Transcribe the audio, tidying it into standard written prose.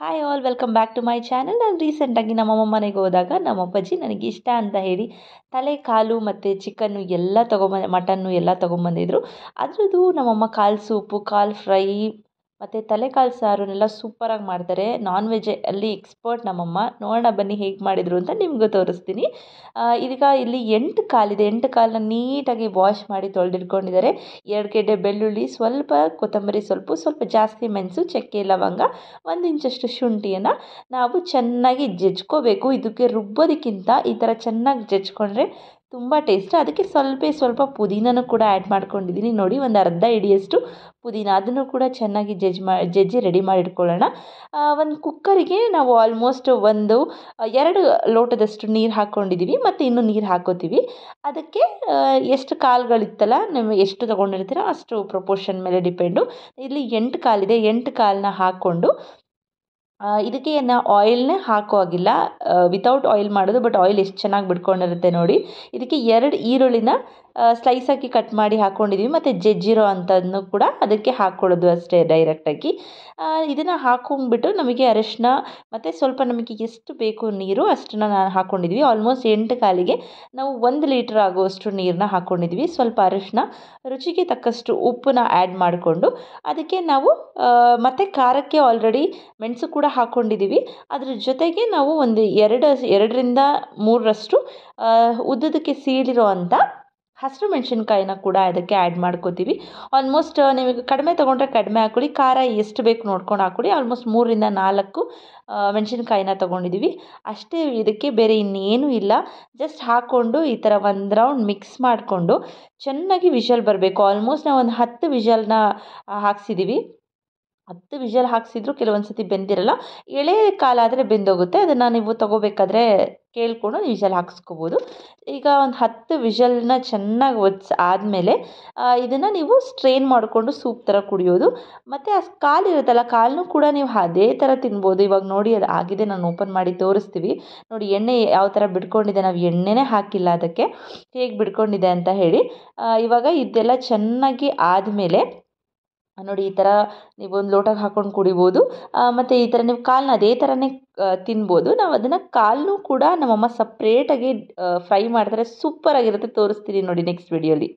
Hi all welcome back to my channel. ನಾನು ರೀಸೆಂಟಾಗಿ ನಮ್ಮಮ್ಮ ಮನೆಗೆ ಹೋದಾಗ ನಮ್ಮ ಅಪ್ಪಾಜಿ ನನಗೆ ಇಷ್ಟ ಅಂತ ಹೇಳಿ ತಲೆ ಕಾಲು ಮತ್ತು ಚಿಕನ್ನು ಎಲ್ಲ ಮಟನ್ನು ಎಲ್ಲ ತೊಗೊಂಬಂದಿದ್ರು. ಅದ್ರದ್ದು ನಮ್ಮಮ್ಮ ಕಾಲು ಸೂಪು, ಕಾಲು ಫ್ರೈ ಮತ್ತು ತಲೆಕಾಲು ಸಾರನ್ನೆಲ್ಲ ಸೂಪರಾಗಿ ಮಾಡ್ತಾರೆ. ನಾನ್ ವೆಜ್ ಅಲ್ಲಿ ಎಕ್ಸ್ಪರ್ಟ್ ನಮ್ಮಮ್ಮ. ನೋಡೋಣ ಬನ್ನಿ ಹೇಗೆ ಮಾಡಿದರು ಅಂತ ನಿಮಗೂ ತೋರಿಸ್ತೀನಿ. ಇದೀಗ ಇಲ್ಲಿ 8 ಕಾಲಿದೆ. 8 ಕಾಲನ್ನ ನೀಟಾಗಿ ವಾಶ್ ಮಾಡಿ ತೊಳೆದಿಟ್ಕೊಂಡಿದ್ದಾರೆ. 2 ಗೆಡ್ಡೆ ಬೆಳ್ಳುಳ್ಳಿ, ಸ್ವಲ್ಪ ಕೊತ್ತಂಬರಿ ಸ್ವಲ್ಪ ಜಾಸ್ತಿ ಮೆಣಸು, ಚಕ್ಕೆ, ಲವಂಗ, 1 ಇಂಚಷ್ಟು ಶುಂಠಿಯನ್ನು ನಾವು ಚೆನ್ನಾಗಿ ಜಜ್ಕೋಬೇಕು. ಇದಕ್ಕೆ ರುಬ್ಬೋದಕ್ಕಿಂತ ಈ ಥರ ಚೆನ್ನಾಗಿ ಜಜ್ಕೊಂಡ್ರೆ ತುಂಬ ಟೇಸ್ಟ್. ಅದಕ್ಕೆ ಸ್ವಲ್ಪ ಪುದೀನನೂ ಕೂಡ ಆ್ಯಡ್ ಮಾಡ್ಕೊಂಡಿದ್ದೀನಿ. ನೋಡಿ, ಒಂದು ಅರ್ಧ ಹಿಡಿಯಷ್ಟು ಪುದೀನ, ಅದನ್ನು ಕೂಡ ಚೆನ್ನಾಗಿ ಜಜ್ಜಿ ರೆಡಿ ಮಾಡಿ ಇಟ್ಕೊಳ್ಳೋಣ. ಒಂದು ಕುಕ್ಕರಿಗೆ ನಾವು ಆಲ್ಮೋಸ್ಟ್ 2 ಲೋಟದಷ್ಟು ನೀರು ಹಾಕ್ಕೊಂಡಿದ್ದೀವಿ ಮತ್ತು ಇನ್ನೂ ನೀರು ಹಾಕೋತೀವಿ. ಅದಕ್ಕೆ ಎಷ್ಟು ಕಾಳುಗಳಿತ್ತಲ್ಲ, ನೀವು ಎಷ್ಟು ತೊಗೊಂಡಿರ್ತೀರೋ ಅಷ್ಟು ಪ್ರಪೋರ್ಷನ್ ಮೇಲೆ ಡಿಪೆಂಡು. ಇಲ್ಲಿ 8 ಕಾಲಿದೆ. 8 ಕಾಲನ್ನ ಹಾಕ್ಕೊಂಡು ಇದಕ್ಕೆ ಆಯಿಲ್ನೇ ಹಾಕೋ ಹಾಗಿಲ್ಲ, ವಿತೌಟ್ ಆಯಿಲ್ ಮಾಡೋದು. ಬಟ್ ಆಯಿಲ್ ಎಷ್ಟು ಚೆನ್ನಾಗಿ ಬಿಟ್ಕೊಂಡಿರುತ್ತೆ ನೋಡಿ. ಇದಕ್ಕೆ 2 ಈರುಳ್ಳಿನ ಸ್ಲೈಸಾಗಿ ಕಟ್ ಮಾಡಿ ಹಾಕ್ಕೊಂಡಿದ್ದೀವಿ ಮತ್ತು ಜಜ್ಜಿರೋ ಅಂಥದ್ದನ್ನು ಕೂಡ ಅದಕ್ಕೆ ಹಾಕ್ಕೊಳ್ಳೋದು ಅಷ್ಟೇ ಡೈರೆಕ್ಟಾಗಿ. ಇದನ್ನು ಹಾಕೊಂಡ್ಬಿಟ್ಟು ನಮಗೆ ಅರಿಶಿನ ಮತ್ತು ಸ್ವಲ್ಪ ನಮಗೆ ಎಷ್ಟು ಬೇಕು ನೀರು ಅಷ್ಟನ್ನು ನಾನು ಹಾಕ್ಕೊಂಡಿದ್ವಿ. ಆಲ್ಮೋಸ್ಟ್ 8 ಕಾಲಿಗೆ ನಾವು 1 ಲೀಟ್ರ್ ಆಗುವಷ್ಟು ನೀರನ್ನ ಹಾಕ್ಕೊಂಡಿದ್ವಿ. ಸ್ವಲ್ಪ ಅರಿಶಿನ, ರುಚಿಗೆ ತಕ್ಕಷ್ಟು ಉಪ್ಪನ್ನ ಆ್ಯಡ್ ಮಾಡಿಕೊಂಡು ಅದಕ್ಕೆ ನಾವು ಮತ್ತು ಖಾರಕ್ಕೆ ಆಲ್ರೆಡಿ ಮೆಣಸು ಕೂಡ ಹಾಕ್ಕೊಂಡಿದ್ದೀವಿ. ಅದ್ರ ಜೊತೆಗೆ ನಾವು ಒಂದು 2ರಿಂದ 3ರಷ್ಟು ಉದ್ದದಕ್ಕೆ ಸೀಳಿರೋ ಅಂಥ ಹಸಿರು ಮೆಣಸಿನ್ಕಾಯಿನ ಕೂಡ ಅದಕ್ಕೆ ಆ್ಯಡ್ ಮಾಡ್ಕೋತೀವಿ. ಆಲ್ಮೋಸ್ಟ್ ನಿಮಗೆ ಕಡಿಮೆ ತೊಗೊಂಡ್ರೆ ಕಡಿಮೆ ಹಾಕ್ಕೊಳ್ಳಿ, ಖಾರ ಎಷ್ಟು ಬೇಕು ನೋಡ್ಕೊಂಡು ಹಾಕ್ಕೊಳ್ಳಿ. ಆಲ್ಮೋಸ್ಟ್ 3ರಿಂದ 4 ಮೆಣಸಿನ್ಕಾಯಿನ ತೊಗೊಂಡಿದ್ದೀವಿ ಅಷ್ಟೇ. ಇದಕ್ಕೆ ಬೇರೆ ಇನ್ನೇನೂ ಇಲ್ಲ. ಜಸ್ಟ್ ಹಾಕ್ಕೊಂಡು ಈ ಥರ ಒಂದು ರೌಂಡ್ ಮಿಕ್ಸ್ ಮಾಡಿಕೊಂಡು ಚೆನ್ನಾಗಿ ವಿಷಲ್ ಬರಬೇಕು. ಆಲ್ಮೋಸ್ಟ್ ನಾವು ಒಂದು 10 ವಿಷಲ್ನ ಹಾಕ್ಸಿದ್ದೀವಿ. 10 ವಿಷಲ್ ಹಾಕ್ಸಿದ್ರು ಕೆಲವೊಂದು ಸತಿ ಬೆಂದಿರಲ್ಲ. ಎಳೆ ಕಾಲಾದರೆ ಬೆಂದೋಗುತ್ತೆ. ಅದನ್ನು ನೀವು ತೊಗೋಬೇಕಾದ್ರೆ ಕೇಳಿಕೊಂಡು ವಿಷಲ್ ಹಾಕ್ಸ್ಕೊಬೋದು. ಈಗ ಒಂದು 10 ವಿಷಲ್ನ ಚೆನ್ನಾಗಿ ಆದಮೇಲೆ ಇದನ್ನು ನೀವು ಸ್ಟ್ರೈನ್ ಮಾಡಿಕೊಂಡು ಸೂಪ್ ಥರ ಕುಡಿಯೋದು. ಮತ್ತು ಆ ಕಾಲಿರುತ್ತಲ್ಲ, ಕಾಲನ್ನು ಕೂಡ ನೀವು ಅದೇ ಥರ ತಿನ್ಬೋದು. ಇವಾಗ ನೋಡಿ, ಅದು ಆಗಿದೆ. ನಾನು ಓಪನ್ ಮಾಡಿ ತೋರಿಸ್ತೀವಿ ನೋಡಿ. ಎಣ್ಣೆ ಯಾವ ಥರ ಬಿಡ್ಕೊಂಡಿದೆ, ನಾವು ಎಣ್ಣೆನೇ ಹಾಕಿಲ್ಲ ಅದಕ್ಕೆ, ಹೇಗೆ ಬಿಡ್ಕೊಂಡಿದೆ ಅಂತ ಹೇಳಿ. ಇವಾಗ ಇದೆಲ್ಲ ಚೆನ್ನಾಗಿ ಆದಮೇಲೆ ನೋಡಿ, ಈ ಥರ ನೀವು ಒಂದು ಲೋಟಕ್ಕೆ ಹಾಕ್ಕೊಂಡು ಕುಡಿಬೋದು. ಮತ್ತು ಈ ಥರ ನೀವು ಕಾಲನ್ನ ಅದೇ ಥರನೇ ತಿನ್ಬೋದು. ನಾವು ಅದನ್ನು ಕಾಲನ್ನೂ ಕೂಡ ನಮ್ಮಮ್ಮ ಸಪ್ರೇಟಾಗಿ ಫ್ರೈ ಮಾಡ್ತಾರೆ. ಸೂಪರಾಗಿರುತ್ತೆ. ತೋರಿಸ್ತೀನಿ ನೋಡಿ ನೆಕ್ಸ್ಟ್ ವಿಡಿಯೋಲಿ.